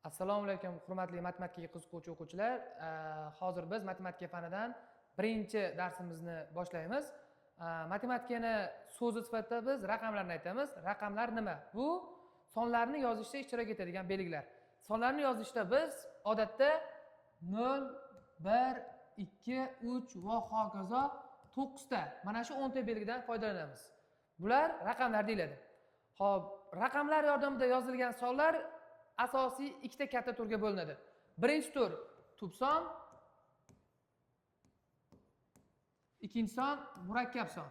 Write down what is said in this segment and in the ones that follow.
Assalomu alaykum, hurmatli matematikaga qiziquvchi o'quvchilar. Hozir biz matematika fanidan birinchi darsimizni boshlaymiz. Matematikani so'zi sifatida biz raqamlarni aytamiz. Raqamlar nima? Bu sonlarni yozishda ishtirok etadigan belgilar. Sonlarni yozishda biz odatda 0, 1, 2, 3 va hokazo 9 ta mana shu 10 ta belgidan foydalanamiz. Bular raqamlar deyiladi. Xo'p, raqamlar yordamida yozilgan sonlar asosiy ikkita katta turga bo'linadi. Birinchi tur tub son, ikkinchi son murakkab son.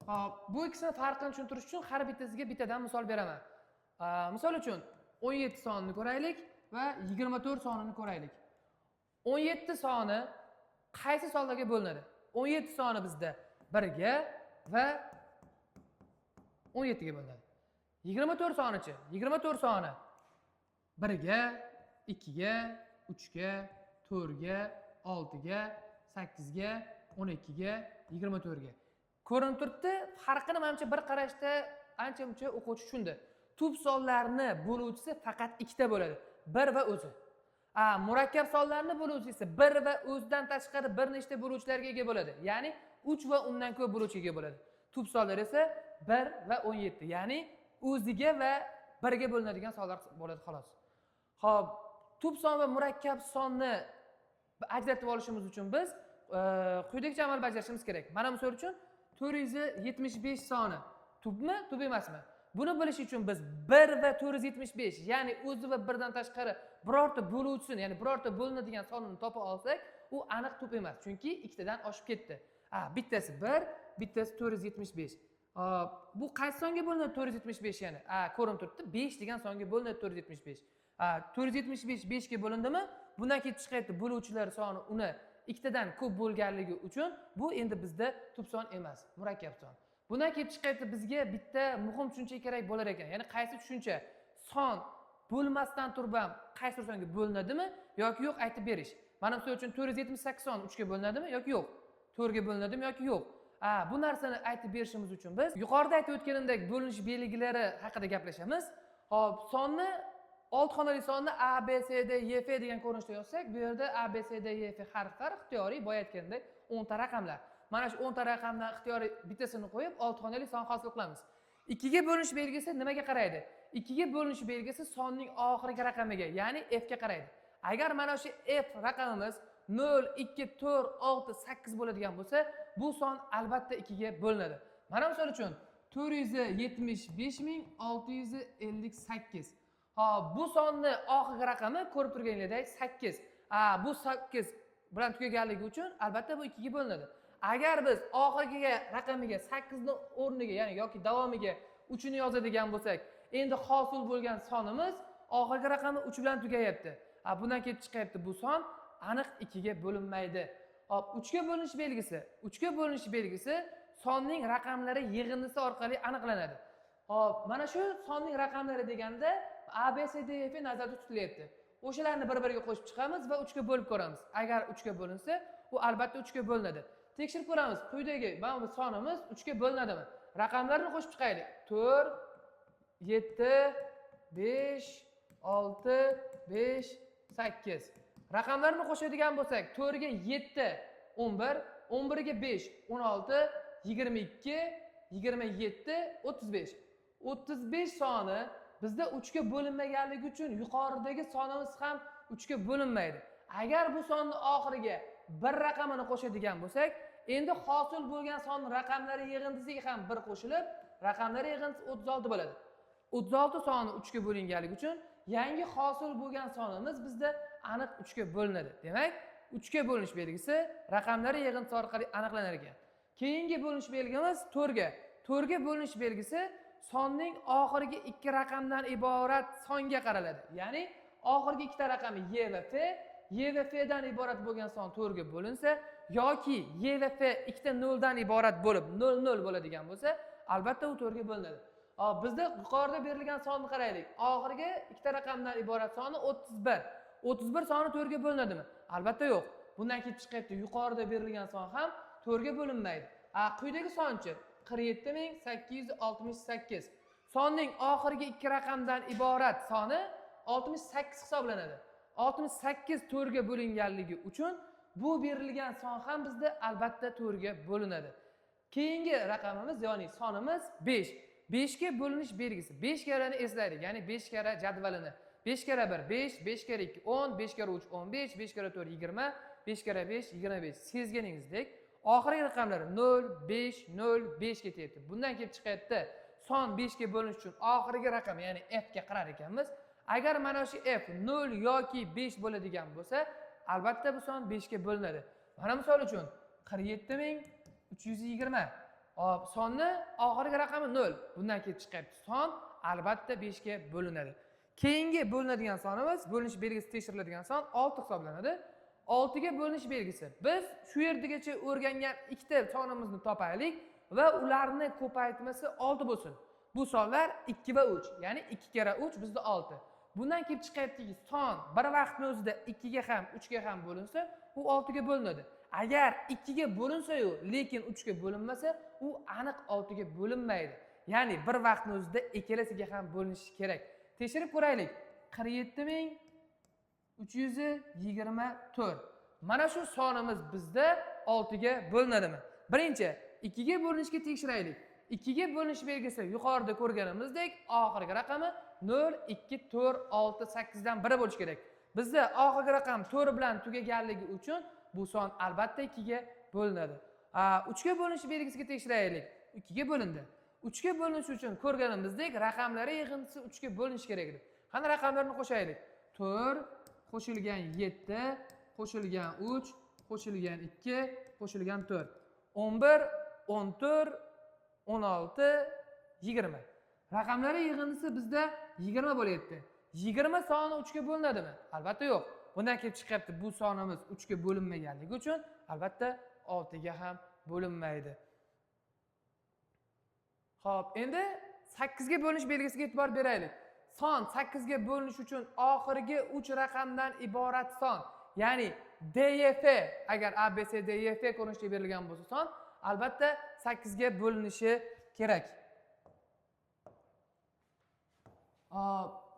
Hop, bu ikkisini farqini tushuntirish uchun har bittasiga bittadan misol beraman. Misol uchun 17 sonni ko'raylik va 24 sonini ko'raylik. 17 soni qaysi sonlarga bo'linadi? 17 soni bizda 1 ga va 17 ga bo'linadi. 24 sonichi? 24 soni 1 ga, 2 ga, 3 ga, 4 ga, 6 ga, 8 ga, 12 ga, 24 ga. Ko'rinib turibdi, farqini menimcha bir qarashda ancha-muncha o'quvchi tushundi. Tub sonlarni bo'luvchisi faqat ikkita bo'ladi. 1 va o'zi. Murakkab sonlarni bo'luvchisi esa 1 va o'zidan tashqari bir nechta bo'luvchilarga ega bo'ladi. Ya'ni 3 va undan ko'p bo'luvchiga ega bo'ladi. Tub sonlar esa 1 va 17, ya'ni o'ziga va 1 ga bo'linadigan sonlar bo'ladi xolos. Xo'p, tub son va murakkab sonni ajratib olishimiz uchun biz quyidagicha amal bajarishimiz kerak. Mana misol uchun 475 soni tubmi, tub emasmi? Buni bilish uchun biz 1 va 475, ya'ni o'zi va 1 dan tashqari birorta bo'luvchisini, ya'ni birorta bo'linadigan sonini topa olsak, u aniq tub emas, chunki ikkitadan oshib ketdi. Bittasi 1, bittasi 475. Bu qaysi songa bo'linadi 475 yana? Ko'rinib turibdi, 5 degan songa bo'linadi 475. 475 5 ga bo'lindimi? Bundan kelib chiqayapti bo'luvchilar soni uni ikkitadan ko'p bo'lganligi uchun bu endi bizda tub son emas, murakkab son. Bundan kelib chiqayapti bizga bitta muhim tushuncha kerak bo'lar ekan. Ya'ni qaysi tushuncha? Son bo'lmasdan turib ham qaysi songa bo'linadimi yoki yo'q aytib berish. Mana misol uchun 478 son 3 ga bo'linadimi yoki yo'q? 4 ga bo'linadimi yoki yo'q? Bu narsani aytib berishimiz uchun biz yuqorida aytib o'tganimdek bo'linish belgilari haqida gaplashamiz. Hop, sonni 6 xonali sonni A, B, C, D, E, F degan ko'rinishda yozsak, bu yerda A, B, C, D, E, F harflar ixtiyoriy boya aytgandek 10 ta raqamlar. Mana shu 10 ta raqamdan ixtiyoriy bittasini qo'yib 6 xonali son hosil qilamiz. 2 ga bo'linish belgisi nimaga qaraydi? 2 ga bo'linish belgisi sonning oxirgi raqamiga, ya'ni F ga qaraydi. Agar mana shu F raqamimiz 0, 2, 4, 6, 8 bo'ladigan bo'lsa, bu son albatta 2 ga bo'linadi. Mana misol uchun 475.658. Bu sonni oxirgi raqami ko'rib turganingizdek 8. Bu 8 bilan tugaganligi uchun albatta bu 2 ga bo'linadi. Agar biz oxirgi raqamiga 8 ni o'rniga, ya'ni yoki davomiga 3 ni yozadigan bo'lsak, endi hosil bo'lgan sonimiz oxirgi raqami 3 bilan tugayapti. Bundan kelib chiqyapti bu son aniq 2 ga bo'linmaydi. Hop, 3 ga bo'linish belgisi. 3 ga bo'linish belgisi sonning raqamlari yig'indisi orqali aniqlanadi. Hop, mana shu sonning raqamlari deganda A, B, C, D, E, F nazarda tutilyapti. O'shalarni bir-biriga qo'shib chiqamiz va 3 ga bo'lib ko'ramiz. Agar 3 ga bo'linsa, u albatta 3 ga bo'linadi. Tekshirib ko'ramiz. Quyidagi mana bu sonimiz 3 ga bo'linadimi? Raqamlarni qo'shib chiqaylik. 4, 7, 5, 6, 5, 8. Raqamlarni qo'shadigan bo'lsak, 4 ga 7, 11, 11 ga 5, 16, 22, 27, 35. 35 soni bizda 3 ga bo'linmaganligi uchun yuqoridagi sonimiz ham 3 ga bo'linmaydi. Agar bu sonni oxiriga bir raqamini qo'shadigan bo'lsak, endi hosil bo'lgan son raqamlari yig'indisiga ham bir qo'shilib, raqamlari yig'indisi 36 bo'ladi. 36 soni 3 ga bo'linganligi uchun yangi hosil bo'lgan sonimiz bizda aniq 3 ga bo'linadi. Demak, 3 ga bo'linish belgisi raqamlari yig'indisi orqali aniqlanar ekan. Keyingi bo'linish belgimiz 4 ga. 4 ga bo'linish belgisi sonning oxirgi 2 raqamdan iborat songa qaraladi. Ya'ni oxirgi ikkita raqami Y va F, Y va F dan iborat bo'lgan son 4 ga bo'linsa yoki Y va F ikkita 0 dan iborat bo'lib 00 bo'ladigan bo'lsa, albatta u 4 ga bo'linadi. Bizda yuqorida berilgan sonni qaraylik. Oxirgi ikkita raqamdan iborat soni 31. 31 soni 4 ga bo'linadimi? Albatta yo'q. Bundan kelib chiqyapti, yuqorida berilgan son ham 4 ga bo'linmaydi. Quyidagi sonchi 47.868. Sonning oxirgi ikki raqamdan iborat soni 68 hisoblanadi. 68 4 ga bo'linganligi uchun bu berilgan son ham bizda albatta 4 ga bo'linadi. Keyingi raqamimiz, ya'ni sonimiz 5. 5 ga bo'linish belgisi. 5 karani eslaylik, ya'ni 5 kara jadvalini. 5 kara 1 5, 5 kara 2 10, 5 kara 3 15, 5 kara 4 20, 5 kara 5 25. Sezganingizdek, oxirgi raqamlar 0, 5, 0, 5 ketyapti. Bundan kelib chiqayapti. Son 5 ga bo'linish uchun oxirgi raqam, ya'ni f ga qarar ekanmiz. Agar mana shu f 0 yoki 5 bo'ladigan bo'lsa, albatta bu son 5 ga bo'linadi. Mana misol uchun 47320. Hop, sonni oxirgi raqami 0. Bundan kelib chiqyapti. Son albatta 5 ga bo'linadi. Keyingi bo'linadigan sonimiz, bo'linish belgisi tekshiriladigan son 6 hisoblanadi. 6 ga bo'linish belgisi. Biz shu yergacha o'rgangan ikkita sonimizni topaylik va ularni ko'paytmasi 6 bo'lsin. Bu sonlar 2 va 3, ya'ni 2 kara 3 bizda 6. Bundan kelib chiqyaptiki, son bir vaqtning o'zida 2 ga ham 3 ga ham bo'linsa, u 6 ga bo'linadi. Agar 2 ga bo'linsa-yu, lekin 3 ga bo'linmasa, u aniq 6 ga bo'linmaydi. Ya'ni bir vaqtning o'zida ikkalasiga ham bo'linishi kerak. Tekshirib ko'raylik. 47324. Mana shu sonimiz bizda 6 ga bo'linadimi? Birinchi 2 ga bo'linishga tekshiraylik. 2 ga bo'linish belgisi yuqorida ko'rganimizdek oxirgi raqami 0, 2, 4, 6, 8 dan biri bo'lishi kerak. Bizda oxirgi raqam 4 bilan tugaganligi uchun bu son albatta 2 ga bo'linadi. 3 ga bo'linish belgisiga tekshiraylik. 2 ga bo'lindi. 3 ga bo'linish uchun ko'rganimizdek raqamlari yig'indisi 3 ga bo'linish kerak edi. Qani raqamlarni qo'shaylik. 4 qo'shilgan 7 qo'shilgan 3 qo'shilgan 2 qo'shilgan 4. 11, 14, 16, 20. Raqamlari yig'indisi bizda 20 bo'lyapti. 20 soni 3 ga bo'linadimi? Albatta yo'q. Bundan kelib chiqyapti, bu sonimiz 3 ga bo'linmaganligi uchun albatta 6 ga ham bo'linmaydi. Xo'p, endi 8 ga bo'linish belgisiga e'tibor beraylik. Son 8 ga bo'linish uchun oxirgi 3 raqamdan iborat son, ya'ni DF, agar ABC DF ko'rinishda berilgan bo'lsa son, albatta 8 ga bo'linishi kerak.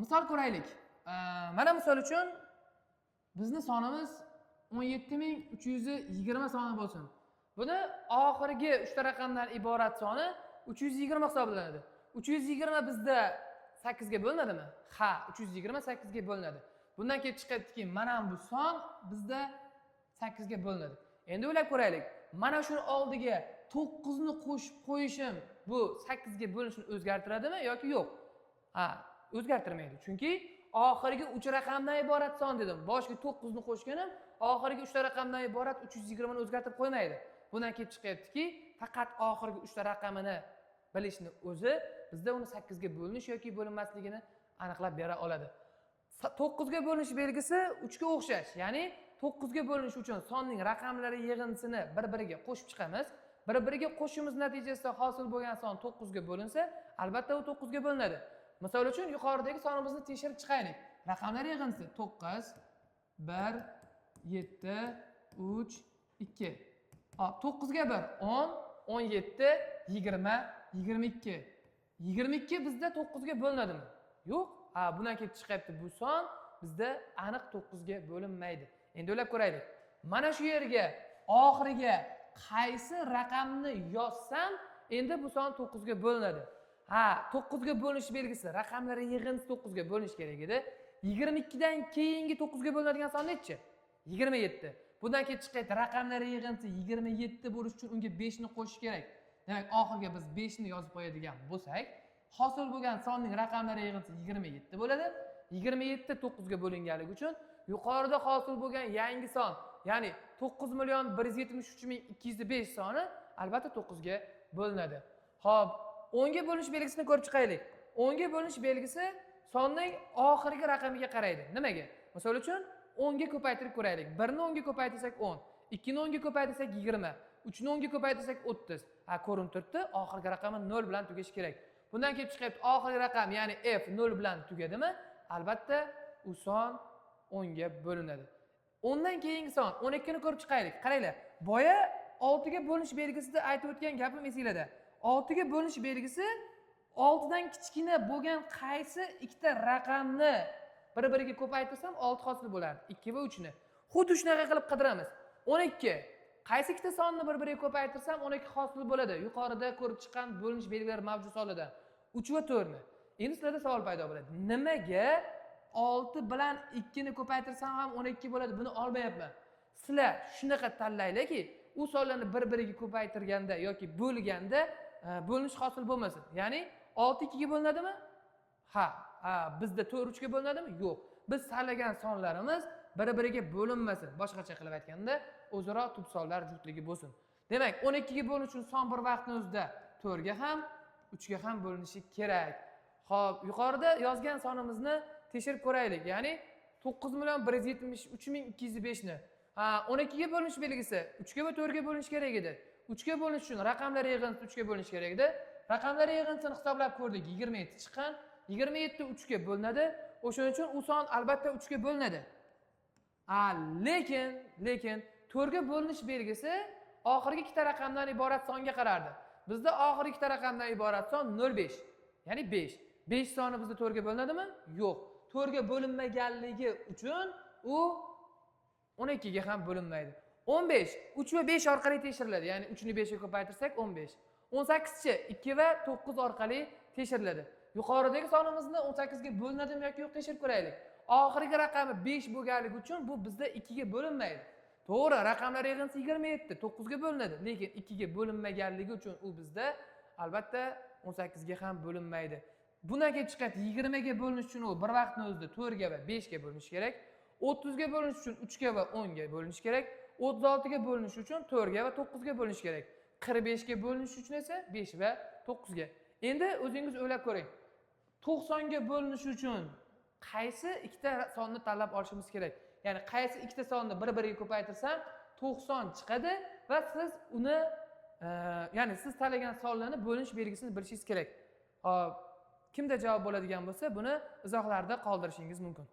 Misol ko'raylik. Mana misol uchun bizning sonimiz 17320 soni bo'lsin. Buni oxirgi 3 ta raqamdan iborat soni 320 hisoblanadi. 320 bizda 8 ga bo'linadimi? Ha, 320 8 ga bo'linadi. Bundan kelib chiqyaptiki, mana bu son bizda 8 ga bo'linadi. Endi o'ylab ko'raylik. Mana shuni oldiga 9 ni qo'shib qo'yishim bu 8 ga bo'linishni o'zgartiradimi yoki yo'q? Ha, o'zgartirmaydi. Chunki oxirgi 3 raqamdan iborat son dedim. Boshiga 9 ni qo'shganim oxirgi 3 ta raqamdan iborat 320 ni o'zgartirib qo'ymaydi. Bundan kelib chiqyaptiki, faqat oxirgi 3 ta raqamini bilishni o'zi bizda uni 8 ga bo'linish yoki bo'linmasligini aniqlab bera oladi. 9 ga bo'linish belgisi 3 ga o'xshash. Ya'ni 9 ga bo'linish uchun sonning raqamlari yig'indisini bir-biriga qo'shib chiqamiz. Bir-biriga qo'shishimiz natijasida hosil bo'lgan son 9 ga bo'linsa, albatta u 9 ga bo'linadi. Misol uchun yuqoridagi sonimizni tekshirib chiqaylik. Raqamlar yig'indisi 9, 1, 7, 3, 2. 9 ga 1 10, 17, 20, 22. 22 bizda 9 ga bo'linadimi? Yo'q. Bundan kelib chiqyapti, bu son bizda aniq 9 ga bo'linmaydi. Endi o'ylab ko'raylik. Mana shu yerga oxiriga qaysi raqamni yozsam, endi bu son 9 ga bo'linadi. 9 ga bo'linish belgisi raqamlari yig'indisi 9 ga bo'linish kerak edi. 22 dan keyingi 9 ga bo'linadigan son nechi? 27. Bundan kelib chiqyapti, raqamlari yig'indisi 27 bo'lish uchun unga 5 ni qo'shish kerak. Demak, oxirga biz 5 ni yozib qo'yadigan bo'lsak, hosil bo'lgan sonning raqamlari yig'indisi 27 bo'ladi. 27 9 ga bo'linganligi uchun yuqorida hosil bo'lgan yangi son, ya'ni 9,173,205 soni albatta 9 ga bo'linadi. Xo'p, 10 ga bo'linish belgisini ko'rib chiqaylik. 10 ga bo'linish belgisi sonning oxirgi raqamiga qaraydi. Nimaga? Misol uchun 10 ga ko'paytirib ko'raylik. 1 ni 10 ga ko'paytirsak 10, 2 ni 10 ga ko'paytirsak 20, 3 ni 10 ga ko'paytirsak 30. Ko'rinib turibdi, oxirgi raqami 0 bilan tugashi kerak. Bundan kelib chiqyapti, oxirgi raqam, ya'ni f 0 bilan tugadimi? Albatta u son 10 ga bo'linadi. 10 dan keyingi son 12 ni ko'rib chiqaylik. Qaranglar, boya 6 ga bo'linish belgisida aytib o'tgan gapim esinglarda. 6 ga bo'linish belgisi 6 dan kichkina bo'lgan qaysi ikkita raqamni bir-biriga ko'paytirsam 6 hosil bo'lardi. 2 va 3 ni. Xuddi shunaqa qilib qidiramiz. 12. Qaysi ikkita sonni bir-biriga ko'paytirsam 12 hosil bo'ladi. Yuqorida ko'rib chiqqan bo'linish belgilari mavjud solidan. 3 va 4 ni. Endi sizlarda savol paydo bo'ladi. Nimaga 6 bilan 2 ni ko'paytirsam ham 12 bo'ladi? Buni olmayapman. Sizlar shunaqa tanlaylarki, u sonlarni bir-biriga ko'paytirganda yoki bo'lganda bo'linish hosil bo'lmasin. Ya'ni 6 2 ga bo'linadimi? Ha, bizda 4 3 ga bo'linadimi? Yo'q. Biz tanlagan sonlarimiz bir-biriga bo'linmasin. Boshqacha qilib aytganda, o'zaro tub sonlar juftligi bo'lsin. Demak, 12 ga bo'linish uchun son bir vaqtning o'zida 4 ga ham, 3 ga ham bo'linishi kerak. Xo'p, yuqorida yozgan sonimizni tekshirib ko'raylik. Ya'ni 9,173,205 ni 12 ga bo'linish belgisi 3 ga va 4 ga bo'linish kerak edi. 3 ga bo'linish uchun raqamlar yig'indisi 3 ga bo'linish kerak edi. Raqamlar yig'indisini hisoblab ko'rdik. 27 chiqqan. 27 3 ga bo'linadi. O'shuning uchun u son albatta 3 ga bo'linadi. Lekin 4 ga bo'linish belgisi oxirgi ikkita raqamdan iborat songa qarardi. Bizda oxirgi ikkita raqamdan iborat son 05, ya'ni 5. 5 soni bizda 4 ga bo'linadimi? Yo'q. 4 ga bo'linmaganligi uchun u 12 ga ham bo'linmaydi. 15 3 va 5 orqali tekshiriladi. Ya'ni 3 ni 5 ga ko'paytirsak 15. 18chi 2 va 9 orqali tekshiriladi. Yuqoridagi sonimizni 18 ga bo'linadimi yoki yo'q tekshirib ko'raylik. Oxirgi raqami 5 bo'lganligi uchun bu bizda 2 ga bo'linmaydi. To'g'ri, raqamlar yig'indisi 27, 9 ga bo'linadi, lekin 2 ga bo'linmaganligi uchun u bizda albatta 18 ga ham bo'linmaydi. Bundan kelib chiqadi 20 ga bo'linish uchun u bir vaqtning o'zida 4 ga va 5 ga bo'linish kerak. 30 ga bo'linish uchun 3 ga va 10 ga bo'linish kerak. 36 ga bo'linish uchun 4 ga va 9 ga bo'linish kerak. 45 ga bo'linish uchun esa 5 va 9 ga. Endi o'zingiz o'ylab ko'ring. 90 ga bo'linish uchun qaysi ikkita sonni tanlab olishimiz kerak? Ya'ni qaysi ikkita sonni bir-biriga ko'paytirsam 90 chiqadi va siz uni ya'ni siz tanlagan sonlarni bo'linish belgisini bilishingiz kerak. Hop, kimda javob bo'ladigan bo'lsa, buni izohlarda qoldirishingiz mumkin.